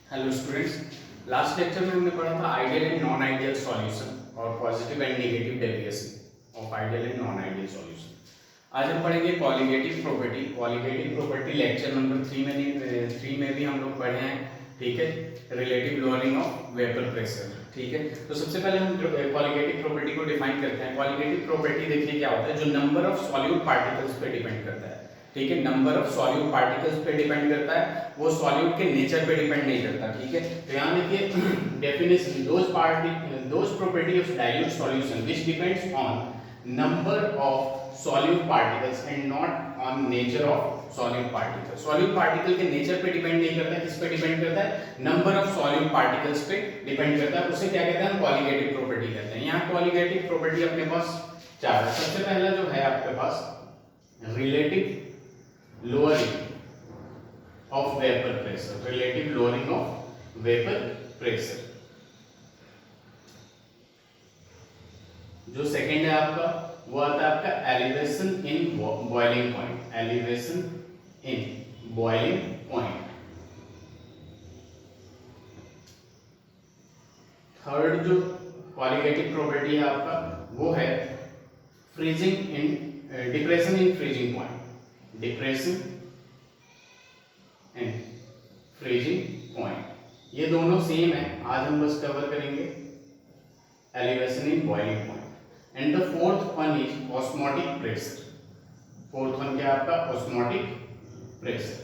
Hello students, last lecture में हमने पढ़ा था ideal and non ideal solution और positive and negative deviation of ideal and non ideal solution. आज हम पढ़ेंगे colligative property. Colligative property lecture number 3 में भी हम लोग पढ़े हैं, ठीक है। Relative lowering of vapour pressure, ठीक है। तो सबसे पहले हम कॉलिगेटिव प्रॉपर्टी को डिफाइन करते हैं। कॉलिगेटिव प्रॉपर्टी देखिए क्या होता है, जो नंबर ऑफ सॉल्यूट पार्टिकल्स पे डिपेंड करता है, ठीक है। नंबर ऑफ सॉल्यूट पार्टिकल्स पे डिपेंड करता है, वो सॉल्यूट के नेचर पे डिपेंड नहीं करता, ठीक है। तो यहाँ देखिए definition, those property of dilute solution which depends on number of solute particles and not on nature of solute particle. Solute particle के नेचर पे डिपेंड नहीं करता है, किस पे डिपेंड करता है, नंबर ऑफ सॉल्यूट पार्टिकल्स पे डिपेंड करता है। उसे क्या कहते हैं, कॉलिगेटिव प्रॉपर्टी कहते हैं। यहाँ कॉलिगेटिव प्रॉपर्टी अपने पास चार है। सबसे पहला जो है आपके पास relative lowering of vapor pressure, relative lowering of vapor pressure। जो सेकंड है आपका, वो आता है आपका elevation in boiling point, elevation in boiling point. Third जो कॉलिगेटिव प्रॉपर्टी है आपका, वो है freezing in depression in freezing point, depression and freezing point. ये दोनों सेम है, आज हम बस कवर करेंगे elevation in boiling point. And the fourth one is osmotic pressure. Fourth one क्या आपका, ऑस्मोटिक प्रेशर।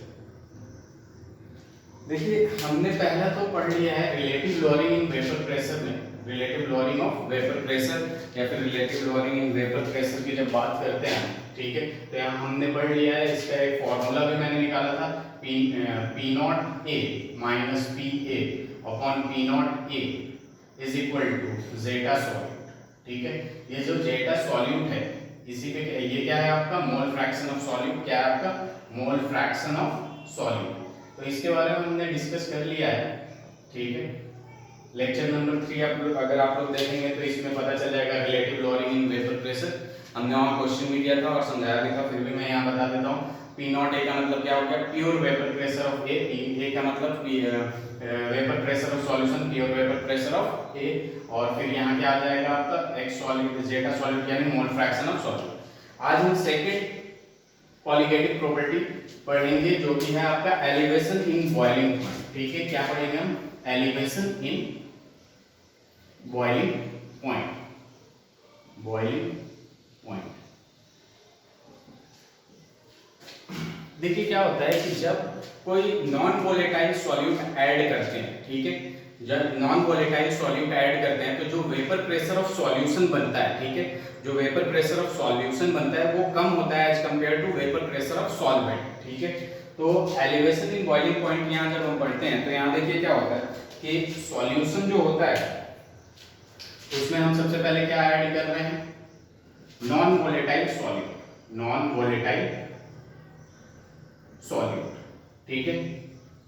देखिए हमने पहला तो पढ़ लिया है relative lowering in vapour pressure में, relative lowering of vapour pressure या फिर relative lowering in vapour pressure की जब बात करते हैं, ठीक है। तो यहाँ हमने पढ़ लिया है, इसका एक फॉर्मूला भी मैंने निकाला था, P naught A minus P A upon P naught A is equal to zeta solute, ठीक है। ये जो जेटा सॉल्यूट है, इसी पे ये क्या है आपका, मोल फ्रैक्शन ऑफ सॉल्यूट। क्या है आपका, मोल फ्रैक्शन ऑफ सॉल्यूट। तो इसके बारे में हमने डिस्कस कर लिया है, ठीक है। लेक्चर नंबर 3 अगर आप लोग देखेंगे तो इसमें पता चल जाएगा relative lowering in vapour pressure. हमने वहाँ क्वेश्चन भी दिया था और समझाया भी था, फिर भी मैं यहाँ बता देता हूँ। पी नॉट ए का मतलब क्या हो गया, pure vapour pressure of A. A का मतलब vapour pressure of solution, pure vapour pressure of A. और फिर यहाँ क्या आ जाएगा आपका, एक्स सॉल्यूट जेटा सॉल्यूट यानी मोल फ्रैक्शन ऑफ सॉल्यूट। आज हम सेकंड कॉलिगेटिव प्रॉपर्टी पढ़ेंगे, जो कि है आपका एलिवेशन इन बॉइलिंग पॉइंट, ठीक है। क्या पढ़ेंगे हम, elevation in boiling point, boiling point. देखिए क्या होता है कि जब कोई नॉन वोलेटाइल सॉल्यूट ऐड करते हैं, ठीक है, जब नॉन वोलेटाइल सॉल्यूट ऐड करते हैं तो जो वेपर प्रेशर ऑफ सॉल्यूशन बनता है, ठीक है, जो वेपर प्रेशर ऑफ सॉल्यूशन बनता है वो कम होता है as compare to vapour pressure of solvent, ठीक है। तो एलिवेशन इन बॉइलिंग पॉइंट यहाँ जब हम पढ़ते हैं तो यहाँ देखिए क्या होता है कि सॉल्यूशन जो होता है उसमें हम सबसे पहले क्या ऐड कर रहे हैं, non volatile solute, non volatile solute, ठीक है।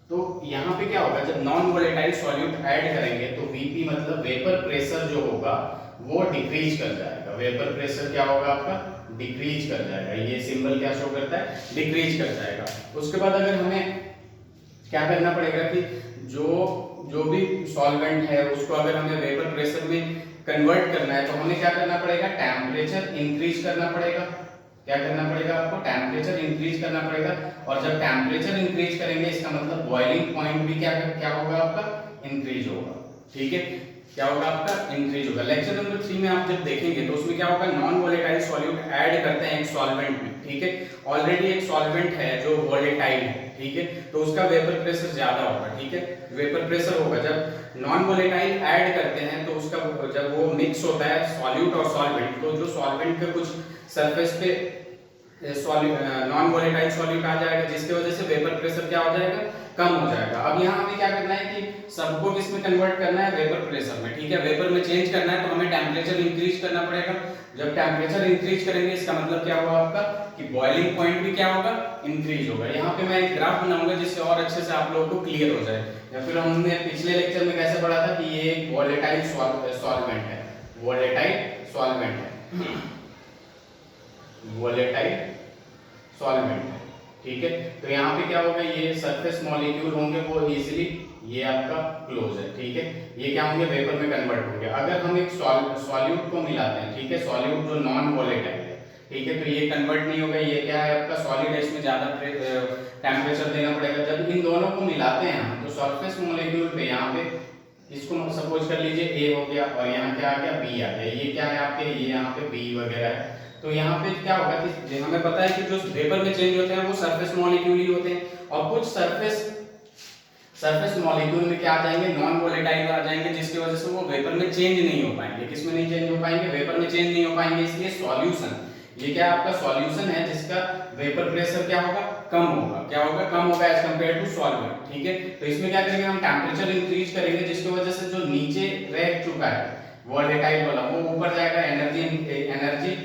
तो यहाँ पे क्या होगा, जब नॉन वोलेटाइल सॉल्यूट ऐड करेंगे तो वीपी मतलब वेपर प्रेशर जो होगा वो डिक्रीज कर जाएगा। वेपर प्रेशर क्या होगा आपका, डिक्रीज कर जाएगा। ये सिंबल क्या शो करता है, डिक्रीज कर जाएगा। उसके बाद अगर हमें क्या करना पड़ेगा कि जो भी सॉल्वेंट है उसको अगर हमें वेपर प्रेशर में कन्वर्ट करना है तो हमें क्या करना पड़ेगा, टेम्परेचर इंक्रीज करना पड़ेगा। क्या करना पड़ेगा आपको, टेम्परेचर इंक्रीज करना पड़ेगा। और जब टेम्परेचर इंक्रीज करेंगे इसका मतलब बॉइलिंग पॉइंट भी क्या होगा आपका, इंक्रीज होगा, ठीक है। क्या होगा आपका, इंक्रीज होगा। लेक्चर नंबर 3 में आप जब देखेंगे तो उसमें क्या होगा, नॉन वोलेटाइल सॉल्यूट ऐड करते हैं एक सॉल्वेंट में, ठीक है। ऑलरेडी एक सॉल्वेंट है जो वोलेटाइल है, ठीक है, तो उसका वेपर प्रेशर ज्यादा होगा, ठीक है, वेपर प्रेशर होगा। जब नॉन वोलेटाइल ऐड करते हैं तो उसका जब वो मिक्स होता है सॉल्यूट और सॉल्वेंट, तो जो सॉल्वेंट के कुछ सरफेस पे नॉन वोलेटाइल सॉल्यूट आ जाएगा, जिसकी वजह से वेपर प्रेशर क्या हो जाएगा, कम हो जाएगा। अब यहाँ हमें क्या करना है कि सबको किसमें कन्वर्ट करना है, वेपर प्रेशर में, ठीक है। वेपर में चेंज करना है तो हमें टेम्परेचर इंक्रीज करना पड़ेगा। जब टेम्परेचर इंक्रीज करेंगे इसका मतलब क्या होगा आपका, कि बॉइलिंग पॉइंट भी क्या होगा, इंक्रीज होगा। यहाँ पे मैं एक ग्राफ बनाऊंगा जिससे और अच्छे से आप लोगों को क्लियर हो जाए। या फिर हमने पिछले लेक्चर में कैसे पढ़ा था कि ये एक वोलेटाइल सॉल्वेंट है, वोलेटाइल सॉल्वेंट है, वोलेटाइल सॉल्वेंट है, ठीक है। तो यहाँ पे क्या होगा, ये सरफेस मॉलिक्यूल होंगे वो इजीली ये आपका क्लोज है, ठीक है। ये क्या होंगे, वेपर में कन्वर्ट होंगे। अगर हम एक सॉल्यूट को मिलाते हैं, ठीक है, सॉल्यूट जो नॉन वोलेटाइल है, ठीक है, तो ये कन्वर्ट नहीं होगा, ये क्या है आपका सॉलिड है, इसमें ज्यादा टेम्परेचर देना पड़ेगा। जब इन दोनों को मिलाते हैं हम, तो सरफेस मॉलिक्यूल पे यहाँ पे इसको सपोज कर लीजिए ए हो गया और यहाँ क्या आ गया, बी आ गया। ये क्या है आपके, ये यहाँ पे बी वगैरह है। तो यहाँ पे क्या होगा कि हमें पता है कि जो वेपर में चेंज होते हैं वो सरफेस मॉलिक्यूल ही होते हैं, और कुछ सरफेस मॉलिक्यूल में क्या आ जाएंगे, नॉन वोलेटाइल आ जाएंगे, जिसकी वजह से वो वेपर में चेंज नहीं हो पाएंगे। किसमें नहीं चेंज हो पाएंगे, वेपर में चेंज नहीं हो पाएंगे। इसलिए सॉल्यूशन, ये क्या आपका सॉल्यूशन है जिसका वेपर प्रेशर क्या होगा, कम होगा। क्या होगा, कम होगा एज कंपेयर टू सॉल्वेंट, ठीक है। तो इसमें क्या करेंगे हम, टेम्परेचर इंक्रीज करेंगे, जिसकी वजह से जो नीचे रह चुका है वोलेटाइल वाला वो ऊपर जाएगा, एनर्जी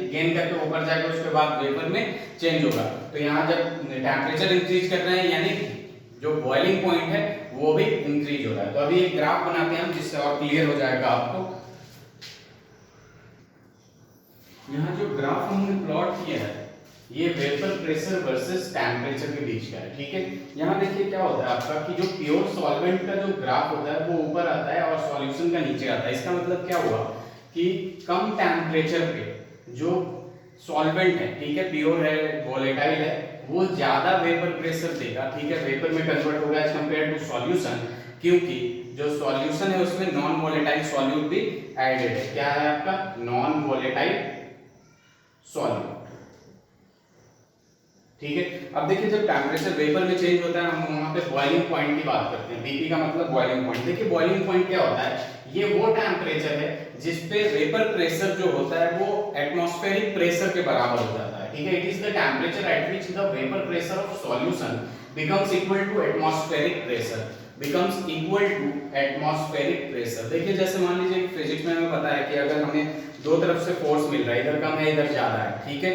गेन करके ऊपर जाएगा, उसके बाद वेपर में चेंज होगा। तो यहाँ जब टेम्परेचर इंक्रीज कर रहे हैं, यानी जो बॉइलिंग पॉइंट है वो भी इंक्रीज हो रहा है। तो अभी एक ग्राफ बनाते हैं हम, जिससे और क्लियर हो जाएगा आपको। यहाँ जो ग्राफ हमने प्लॉट किया है, ये वेपर प्रेशर वर्सेस टेम्परेचर के बीच का है, ठीक है। यहाँ देखिए क्या होता है आपका कि जो प्योर सॉल्वेंट का जो ग्राफ होता है वो ऊपर आता है और सॉल्यूशन का नीचे आता है। इसका मतलब क्या हुआ कि कम टेम्परेचर पे जो सॉल्वेंट है, ठीक है, प्योर है, वोलेटाइल है, वो ज्यादा वेपर प्रेशर देगा, ठीक है, वेपर में कन्वर्ट होगा एज कंपेयर टू सॉल्यूशन, क्योंकि जो सॉल्यूशन है उसमें नॉन वोलेटाइल सॉल्यूट भी एडेड है। क्या है आपका, नॉन वोलेटाइल सॉल्यूट, ठीक है। अब देखिए जब टेम्परेचर वेपर में चेंज होता है, हम वहां पे बॉइलिंग पॉइंट की बात करते हैं। बीपी का मतलब बॉइलिंग पॉइंट। देखिए बॉइलिंग पॉइंट क्या होता है, ये वो टेम्परेचर है जिस पे वेपर प्रेशर जो होता है वो एटमॉस्फेरिक प्रेशर के बराबर हो जाता है, ठीक है। It is the temperature at which the vapour pressure of solution becomes equal to atmospheric pressure, becomes equal to atmospheric pressure। देखिए जैसे मान लीजिए फिजिक्स में हमें पता है कि अगर हमें दो तरफ से फोर्स मिल रहा है, इधर कम है इधर ज्यादा है, ठीक है,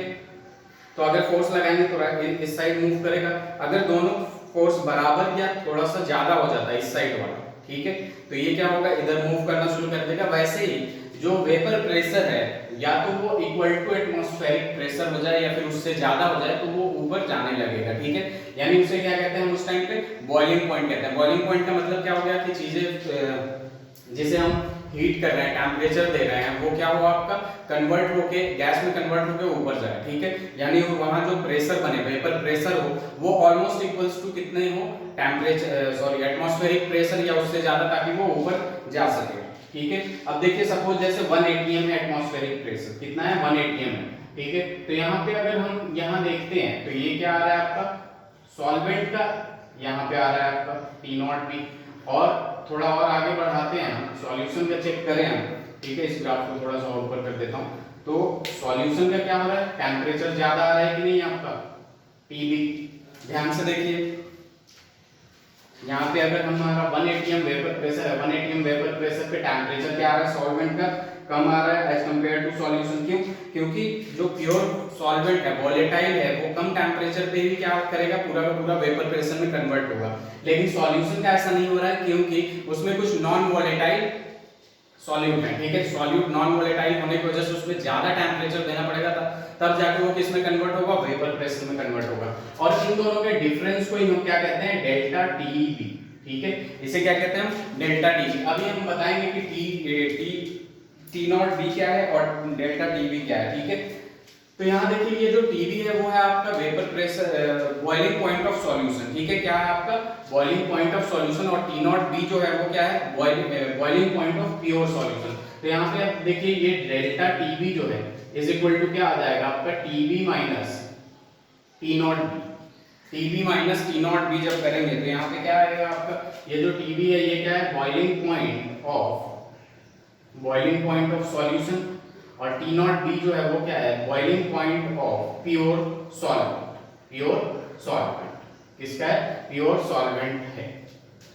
तो अगर फोर्स लगाएंगे तो इस साइड मूव करेगा। अगर दोनों फोर्स बराबर या थोड़ा सा ज्यादा हो जाता है इस साइड वाला, ठीक है, तो ये क्या होगा, इधर मूव करना शुरू कर देगा। वैसे ही जो वेपर प्रेशर है, या तो वो इक्वल टू एटमॉस्फेरिक प्रेशर हो जाए या फिर उससे ज्यादा हो जाए, तो वो ऊपर जाने लगेगा, ठीक है। यानी उसे क्या कहते हैं हम उस टाइम पे, बॉइलिंग पॉइंट कहते हैं। बॉइलिंग पॉइंट का मतलब क्या हो गया कि चीजें जिसे हम हीट कर रहे हैं, टेम्परेचर दे रहे हैं, वो क्या हुआ आपका, कन्वर्ट होके गैस में कन्वर्ट होके ऊपर जाए, ठीक है। यानी वहां जो प्रेशर बने, वेपर प्रेशर हो, वो ऑलमोस्ट इक्वल्स टू कितने हो, एटमॉस्फेरिक प्रेशर या उससे ज्यादा, ताकि वो ऊपर जा सके, ठीक है। अब देखिए सपोज जैसे 1 atm है एटमॉस्फेरिक प्रेशर, कितना है, 1 atm है, ठीक है। तो यहाँ पे अगर हम यहाँ देखते हैं तो ये क्या आ रहा है आपका, सॉल्वेंट का यहाँ पे आ रहा है आपका T0B। और थोड़ा और आगे बढ़ाते हैं हम, सॉल्यूशन का चेक करें हम, ठीक है। इस ग्राफ को थोड़ा सा ऊपर कर देता हूँ। तो सॉल्यूशन का क्या हो रहा है, टेम्परेचर ज्यादा आ रहा है कि नहीं आपका, TB। ध्यान से देखिए यहाँ पे अगर हमारा 1 atm वेपर प्रेशर है, 1 atm वेपर प्रेशर पे टेम्परेचर क्या आ रहा है, सॉल्वेंट का कम आ रहा है एज कंपेयर टू सॉल्यूशन। क्यों, क्योंकि जो प्योर सॉल्वेंट है, वोलेटाइल है, वो कम टेम्परेचर पे ही क्या करेगा, पूरा का पूरा वेपर प्रेशर में कन्वर्ट होगा। लेकिन सॉल्यूशन का ऐसा नहीं हो रहा है, क्योंकि उसमें कुछ नॉन वोलेटाइल सॉल्यूट है, ठीक है। सॉल्यूट नॉन वोलेटाइल होने की वजह से उसमें ज्यादा टेम्परेचर देना पड़ेगा, तब जाके वो किस में कन्वर्ट होगा, वेपर प्रेशर में कन्वर्ट होगा। और इन दोनों के डिफरेंस को हम क्या कहते हैं, डेल्टा टीबी, ठीक है। इसे क्या कहते हैं हम, डेल्टा टीबी। अभी हम बताएंगे कि T0B क्या है और डेल्टा टीबी क्या है, ठीक है। तो यहाँ देखिए ये जो टीबी है वो है आपका vapour pressure, boiling point of solution, ठीक है। क्या है आपका, बॉइलिंग पॉइंट ऑफ सॉल्यूशन। और T0B जो है वो क्या है, boiling point of pure solution. तो यहाँ पे आप देखिए ये डेल्टा टीबी जो है इज इक्वल टू क्या आ जाएगा आपका, TB minus T0B। TB minus T0B जब करेंगे तो यहाँ पे क्या आएगा आपका, ये जो TB है ये क्या है, बॉइलिंग पॉइंट ऑफ सॉल्यूशन। और T0B जो है वो क्या है, boiling point of pure solvent. किसका है, प्योर सॉल्वेंट है,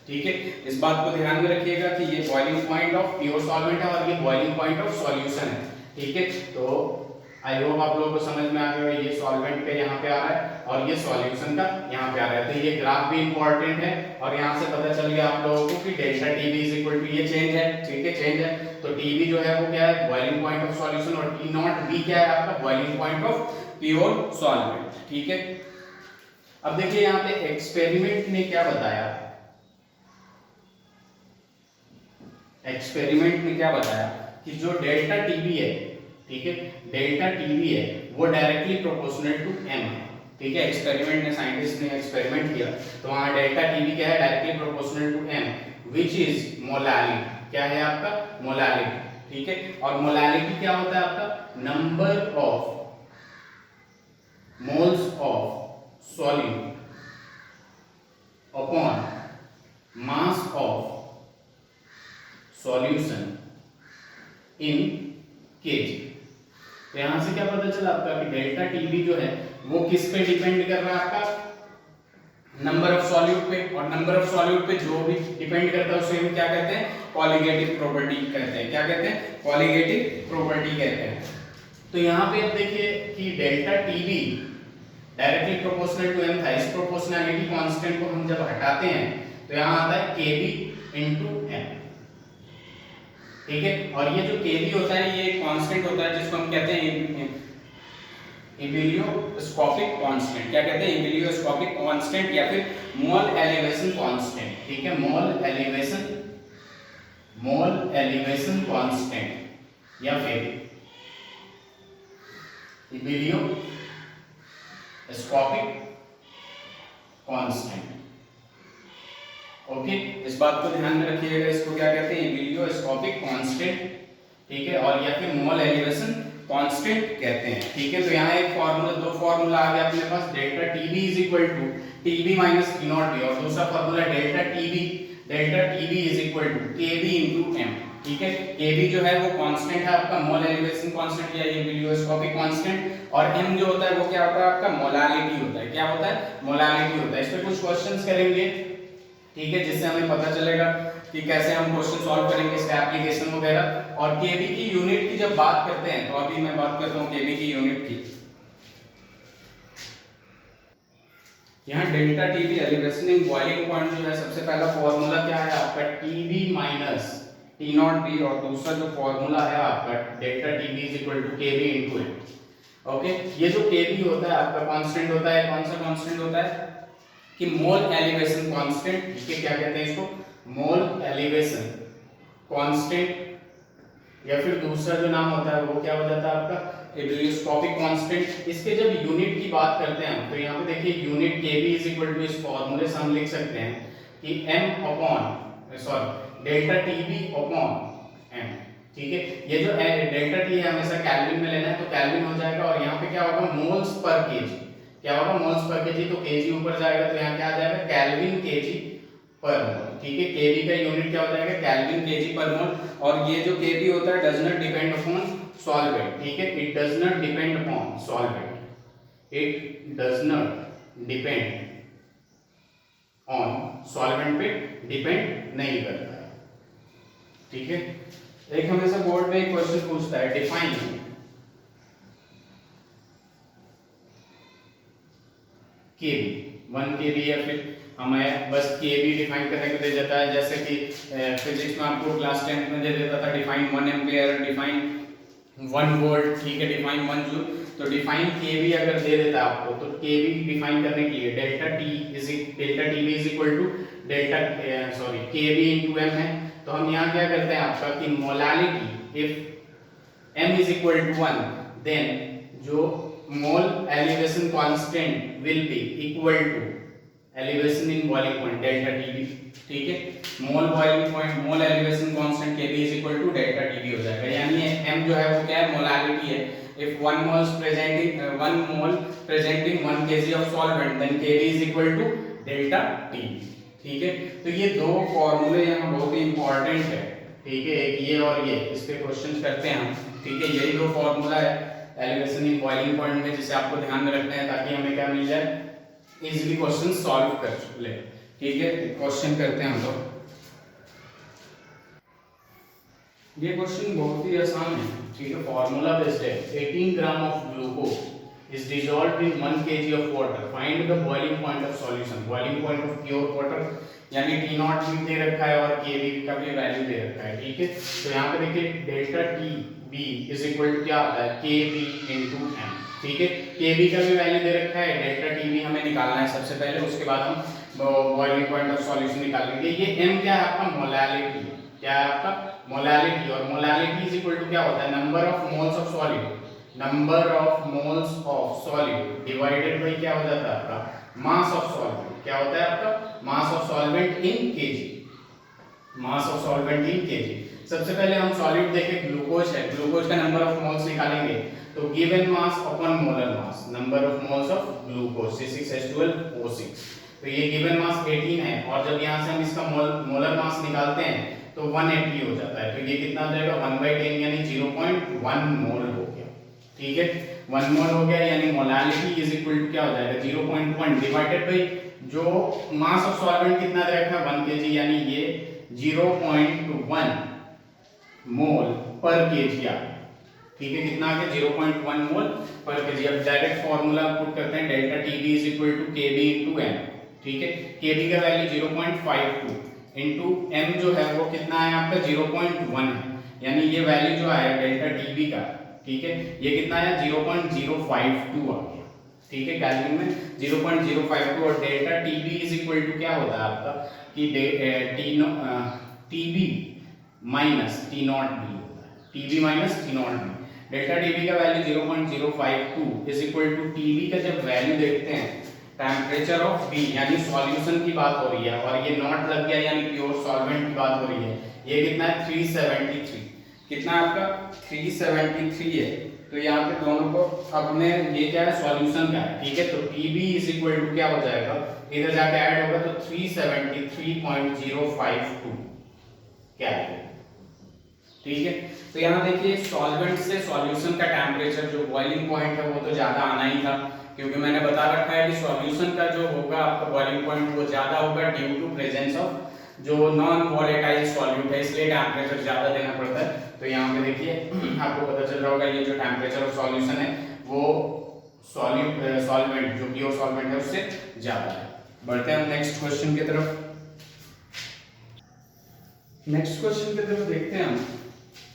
ठीक है। इस बात को ध्यान में रखिएगा कि ये boiling point of pure solvent है और ये बॉइलिंग पॉइंट ऑफ सॉल्यूशन है, ठीक है। तो आई होप आप लोगों को समझ में आ गया, ये सॉल्वेंट का यहाँ पे आ रहा है और ये सॉल्यूशन का यहाँ पे आ रहा है। तो ये ग्राफ भी इंपॉर्टेंट है और यहाँ से पता चल गया आप लोगों को कि delta TB is equal to, ये चेंज है, ठीक है, चेंज है। तो टीबी जो है वो क्या है, बॉइलिंग पॉइंट ऑफ सॉल्यूशन। और T0B क्या है आपका, boiling point of pure solvent, ठीक है। अब देखिए यहाँ पे एक्सपेरिमेंट ने क्या बताया, एक्सपेरिमेंट ने क्या बताया कि जो डेल्टा टीबी है, ठीक है, डेल्टा टीबी है वो डायरेक्टली प्रोपोर्शनल टू एम है, ठीक है। एक्सपेरिमेंट ने, साइंटिस्ट ने एक्सपेरिमेंट किया तो वहां डेल्टा टीबी क्या है, directly proportional to m, which is molality, क्या है आपका, मोलालिटी, ठीक है। और मोलालिटी क्या होता है आपका, number of moles of solute upon mass of solution in KG. तो यहां से क्या पता चला आपका कि डेल्टा टीबी जो है वो किस पे डिपेंड कर रहा है, आपका नंबर ऑफ सॉल्यूट पे, और नंबर ऑफ सॉल्यूट पे जो भी डिपेंड करता है उसे हम क्या कहते हैं, कॉलिगेटिव प्रॉपर्टी कहते हैं। क्या कहते हैं, कॉलिगेटिव प्रॉपर्टी कहते हैं। तो यहां पे अब देखिए कि delta TB directly proportional to m था, इस प्रोपोर्शनैलिटी कांस्टेंट को हम जब हटाते हैं तो यहां आता है kb इनटू m, ठीक है। और ये जो kb होता है ये एक कांस्टेंट होता है जिसको हम कहते हैं इबिलियोस्कोपिक कांस्टेंट। क्या कहते हैं, इबिलियोस्कोपिक कांस्टेंट या फिर मोल एलिवेशन कांस्टेंट, ठीक है। मोल एलिवेशन कांस्टेंट या फिर इबिलियोस्कोपिक कांस्टेंट, ओके। इस बात को ध्यान में रखिएगा, इसको क्या कहते हैं, इबिलियोस्कोपिक कांस्टेंट, ठीक है, और या फिर मोल एलिवेशन कांस्टेंट कहते हैं, ठीक है। तो यहाँ एक फार्मूला, दो फार्मूला आ गया अपने पास, delta TB is equal to TB minus T not B, और दूसरा formula delta TB is equal to KB into M, ठीक है। केबी जो है वो कांस्टेंट है आपका, मोल एलिवेशन कांस्टेंट या इबिलियोस्कोपिक कांस्टेंट, और एम जो होता है वो क्या होता है आपका, मोलालिटी होता है। क्या होता है, मोलालिटी होता है। इस पे कुछ क्वेश्चंस करेंगे, ठीक है, जिससे हमें पता चलेगा कि कैसे हम क्वेश्चन सॉल्व करेंगे, इसका एप्लीकेशन वगैरह। और केबी की यूनिट की जब बात करते हैं तो अभी मैं बात करता हूं केबी की यूनिट की। यहाँ delta TB elevation in boiling point जो है, सबसे पहला फॉर्मूला क्या है आपका, TB minus T not B, और दूसरा जो फॉर्मूला है आपका delta TB is equal to KB into m, okay. ये जो केबी होता है आपका कांस्टेंट होता है, कौन सा कांस्टेंट होता है कि मोल एलिवेशन कांस्टेंट, ठीक है। क्या कहते हैं इसको, मोल एलिवेशन कांस्टेंट, या फिर दूसरा जो नाम होता है वो क्या हो जाता है आपका, इबिलियोस्कोपिक कांस्टेंट। इसके जब यूनिट की बात करते हैं तो यहाँ पे देखिए unit kb is equal to, इस फॉर्मूले से हम लिख सकते हैं कि m upon sorry delta tb upon m, ठीक है। ये जो डेल्टा t है हमेशा केल्विन में लेना है, तो केल्विन हो जाएगा, और यहाँ पे क्या होगा, मोल्स पर केजी, क्या होगा, मोल्स पर केजी, तो केजी ऊपर जाएगा तो यहाँ क्या आ जाएगा, केल्विन केजी पर मोल, ठीक है। केबी का यूनिट क्या हो जाएगा, केल्विन केजी पर मोल। और ये जो केबी होता है does not depend upon solvent, ठीक है, it does not depend upon solvent, it does not depend on solvent पे डिपेंड नहीं करता है, ठीक है। एक हमेशा बोर्ड में एक क्वेश्चन पूछता है, डिफाइन केबी, 1 केबी, या फिर हमें बस केबी डिफाइन करने को दे जाता है, जैसे कि फिजिक्स में आपको क्लास 10 में दे देता था डिफाइन 1 एम्पियर, डिफाइन 1 वोल्ट, ठीक है, डिफाइन 1 जूल। तो डिफाइन केबी अगर दे देता है आपको, तो केबी डिफाइन करने के लिए delta TB is equal to delta KB into M है। तो हम यहाँ क्या करते हैं आपका कि molality, if m is equal to 1 then जो mole elevation constant will be equal to elevation in boiling point delta TB, ठीक है। Mole boiling point, mole elevation constant KB is equal to delta TB हो जाएगा। यानी m जो है वो क्या है, मोलालिटी है। If 1 mole presenting 1 kg of solvent then kb is equal to delta t, ठीक है। तो ये दो फॉर्मूले यहाँ बहुत ही इंपॉर्टेंट है, ठीक है, एक ये और ये, इस पे क्वेश्चन करते हैं हम, ठीक है। यही दो फॉर्मूला है एलिवेशन इन बॉइलिंग पॉइंट में, जिसे आपको ध्यान में रखना है ताकि हमें क्या मिल जाए, इजीली क्वेश्चन सॉल्व कर ले, ठीक है। क्वेश्चन करते हैं हम लोग। ये क्वेश्चन बहुत ही आसान है, ठीक है, फॉर्मूला बेस्ड है। 18 gram of glucose is dissolved in 1 kg of water, find the boiling point of solution. Boiling point of pure water, यानी टी नॉट भी दे रखा है और केबी का भी वैल्यू दे रखा है, ठीक है। तो यहाँ पे देखिए delta T B is equal to क्या आता है, केबी इनटू एम, ठीक है। केबी का भी वैल्यू दे रखा है, डेल्टा टीबी हमें निकालना है सबसे पहले, उसके बाद हम बॉइलिंग पॉइंट ऑफ सॉल्यूशन निकालेंगे। ये एम क्या है आपका, मोलैलिटी, क्या है आपका, मोलैलिटी। और मोलैलिटी इज इक्वल टू क्या होता है, number of moles of solute, number of moles of solute divided by क्या हो जाता है आपका, मास ऑफ सॉल्वेंट। क्या होता है आपका, mass of solvent in KG, mass of solvent in KG. सबसे पहले हम सॉल्यूट देखें, ग्लूकोज है, ग्लूकोज का नंबर ऑफ मोल्स निकालेंगे, तो given mass upon molar mass, number of moles of glucose C6H12O6, तो ये गिवन मास 18 है, और जब यहाँ से हम इसका मोलर मास निकालते हैं तो 180 हो जाता है, तो ये कितना हो जाएगा 1/10 यानी 0.1 मोल हो गया। ठीक है, 1 मोल हो गया, यानी मोलालिटी इज इक्वल टू क्या हो जाएगा 0.1 डिवाइडेड बाय जो मास ऑफ सॉल्वेंट कितना दे रखा है 1 kg, यानी ये 0.1 मोल पर केजी आ गया। ठीक है, कितना आ गया 0.1 मोल पर केजी। अब डायरेक्ट फार्मूला पुट करते हैं, delta TB is equal to KB into M. ठीक है, केबी का वैल्यू 0.52 इनटू एम जो है वो कितना है आपका 0.1 है, यानी ये वैल्यू जो आया डेल्टा टीबी का, ठीक है, ये कितना आया 0.052 आ गया। ठीक है, केल्विन में 0.052, और delta TB is equal to क्या होता है आपका कि TB minus T not B होता है, TB minus T not B. Delta TB का value 0.052 is equal to TB का जब वैल्यू देखते हैं टेम्परेचर ऑफ बी, यानी सॉल्यूशन की बात हो रही है, और ये नॉट लग गया यानी प्योर सॉल्वेंट की बात हो रही है। ये कितना है 373, कितना आपका 373 है, तो यहाँ पे दोनों को अपने ये क्या है सॉल्यूशन का है। ठीक है, तो टीबी इज इक्वल टू क्या हो जाएगा, इधर जाके ऐड होगा तो 373.052 क्या है। ठीक है, तो यहाँ देखिए सॉल्वेंट से सॉल्यूशन का टेम्परेचर जो बॉइलिंग पॉइंट है वो तो ज्यादा आना ही था, क्योंकि मैंने बता रखा है कि सॉल्यूशन का जो होगा आपका बॉइलिंग पॉइंट वो ज्यादा होगा ड्यू टू प्रेजेंस ऑफ जो नॉन वोलेटाइल सॉल्यूट है, इसलिए टेम्परेचर ज्यादा देना पड़ता है। तो यहाँ पे देखिए आपको पता चल रहा होगा ये जो टेम्परेचर ऑफ सॉल्यूशन है वो सॉल्वेंट जो प्योर सॉल्वेंट है उससे ज्यादा है। बढ़ते हैं हम नेक्स्ट क्वेश्चन की तरफ। नेक्स्ट क्वेश्चन की तरफ देखते हैं हम।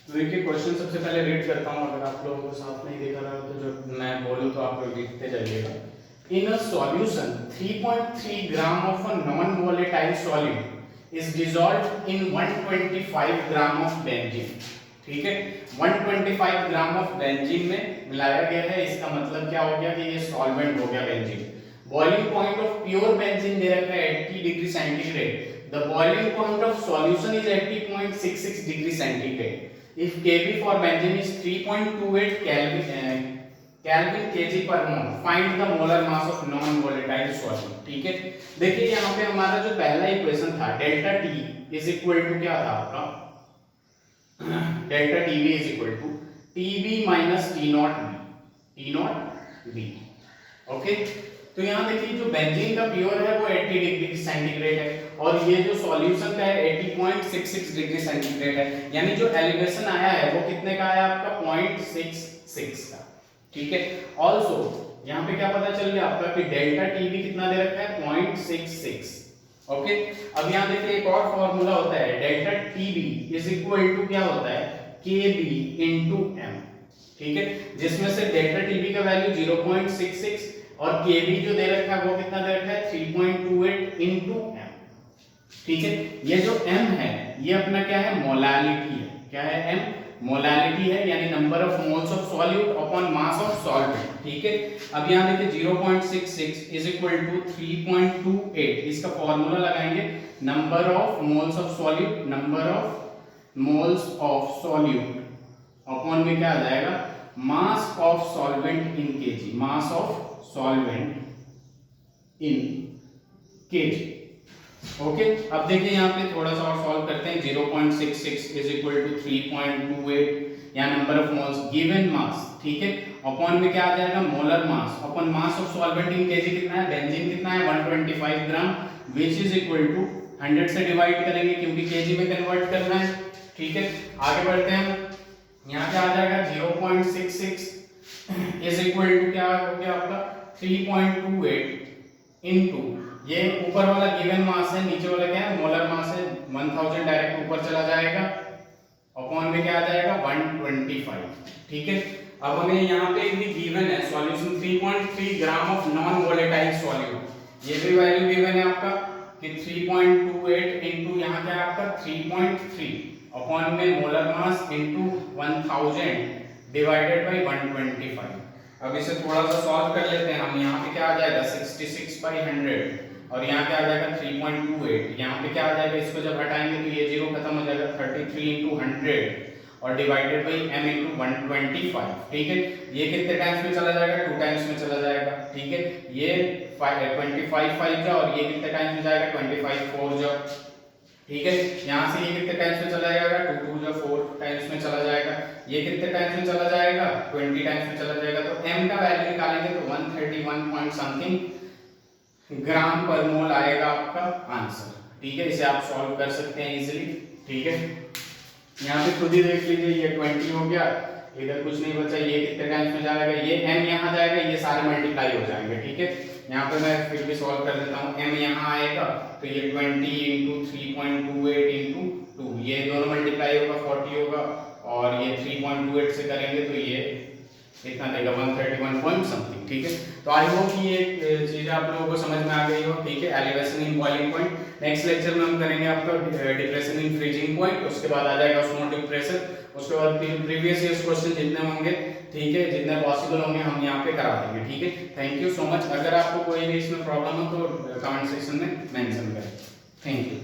तो देखिए क्वेश्चन सबसे पहले रीड करता हूँ, अगर आप लोगों को साथ नहीं देखा रहा तो जो मैं बोलूँ तो आप लोग लिखते जाइएगा। In a solution 3.3 gram of a non volatile solute is dissolved in 125 gram of benzene. ठीक है, 125 ग्राम ऑफ बेंजीन में मिलाया गया है, इसका मतलब क्या हो गया कि ये सॉल्वेंट हो गया benzene. Boiling point of pure benzene दे रखा है 80 degree centigrade. The boiling point of solution is 80.66 degree centigrade. If Kb for benzene is 3.28 Kelvin kg per mole, find the molar mass of non-volatile solute. ठीक है, देखिए यहाँ पे हमारा जो पहला इक्वेशन था delta T is equal to क्या था आपका, delta Tb is equal to Tb minus T naught बी। ओके, तो यहाँ देखिए जो बेंजीन का प्योर है वो 80 डिग्री सेंटीग्रेड है, और ये जो सॉल्यूशन का है 80.66 डिग्री सेंटीग्रेड है, यानी जो एलिवेशन आया है वो कितने का आया आपका 0.66 का। ठीक है, ऑल्सो यहाँ पे क्या पता चल गया आपका कि डेल्टा टीबी कितना दे रखा है 0.66। ओके, अब यहाँ देखिए एक और फॉर्मूला होता है delta TB is equal to क्या होता है केबी इनटू एम। ठीक है, जिसमें से डेल्टा टीबी का वैल्यू 0.66 और केबी जो दे रखा है वो कितना दे रखा है 3.28 इनटू एम। ठीक है, ये जो m है ये अपना क्या है मोलालिटी है, क्या है m मोलालिटी है, यानी number of moles of solute upon mass of solvent. ठीक है, अब यहाँ देखिए 0.66 इज इक्वल टू 3.28, इसका फॉर्मूला लगाएंगे number of moles of solute, number of moles of solute upon में क्या आ जाएगा mass of solvent in KG, mass of solvent in KG. Okay, अब देखिए यहाँ पे थोड़ा सा और सॉल्व करते हैं। 0.66 इज इक्वल टू 3.28 या number of moles given mass, ठीक है, अपॉन में क्या आ जाएगा molar mass upon mass of solvent in KG कितना है, बेंजीन कितना है 125 ग्राम, विच इज इक्वल टू 100 से डिवाइड करेंगे क्योंकि केजी में कन्वर्ट करना है। ठीक है, आगे बढ़ते हैं, यहाँ पे आ जाएगा 0.66 इज इक्वल टू क्या हो गया आपका 3.28 इनटू ये ऊपर वाला गिवन मास है, नीचे वाला क्या है मोलर मास है 1000 डायरेक्ट ऊपर चला जाएगा, अपॉन में क्या आ जाएगा 125। ठीक है, अब हमें यहाँ पे भी गिवन है solution 3.3 gram of non volatile solute. ये भी वैल्यू गिवन है आपका कि 3.28 इनटू यहाँ क्या है आपका 3.3 अपॉन में molar mass into 1000 divided by 125। अब इसे थोड़ा सा सॉल्व कर लेते हैं हम। यहाँ पे क्या आ जाएगा 66/100 और यहाँ क्या आ जाएगा 3.28। यहाँ पे क्या आ जाएगा, इसको जब हटाएंगे तो ये जीरो खत्म हो जाएगा, 33 इंटू 100 और डिवाइडेड बाई m इंटू 125। ठीक है, ये कितने टाइम्स में चला जाएगा, 2 टाइम्स में चला जाएगा। ठीक है, ये 25 5 जा और ये कितने टाइम्स में जाएगा 25 4 जा। ठीक है, यहाँ से ये कितने टाइम्स में चला जाएगा 2 2 जा 4 टाइम्स में चला जाएगा। ये कितने टाइम्स में चला जाएगा 20 टाइम्स में चला जाएगा। तो m का वैल्यू निकालेंगे तो 131 पॉइंट समथिंग ग्राम पर मोल आएगा आपका आंसर। ठीक है, इसे आप सॉल्व कर सकते हैं इजीली। ठीक है, यहाँ पे खुद ही देख लीजिए, ये 20 हो गया, इधर कुछ नहीं बचा, ये कितने टाइम्स में जाएगा, ये m यहाँ जाएगा, ये सारे मल्टीप्लाई हो जाएंगे। ठीक है, यहाँ पे मैं फिर भी सॉल्व कर देता हूँ। m यहाँ आएगा तो ये 20 इंटू 3.28 इंटू 2, ये दोनों मल्टीप्लाई होगा 40 होगा और ये 3.28 से करेंगे तो ये कितना देगा 131 पॉइंट समथिंग। ठीक है, तो आई होप ये चीज आप लोगों को समझ में आ गई हो। ठीक है, elevation in boiling point. Next lecture में हम करेंगे आपका डिप्रेशन इन फ्रीजिंग पॉइंट, उसके बाद आ जाएगा ऑस्मोटिक प्रेशर, उसके बाद प्रीवियस ईयर्स क्वेश्चन जितने होंगे, ठीक है, जितने पॉसिबल होंगे हम यहाँ पे करा देंगे। ठीक है, थैंक यू सो मच। अगर आपको कोई भी इसमें प्रॉब्लम हो तो कमेंट सेक्शन में मेंशन करें। Thank you.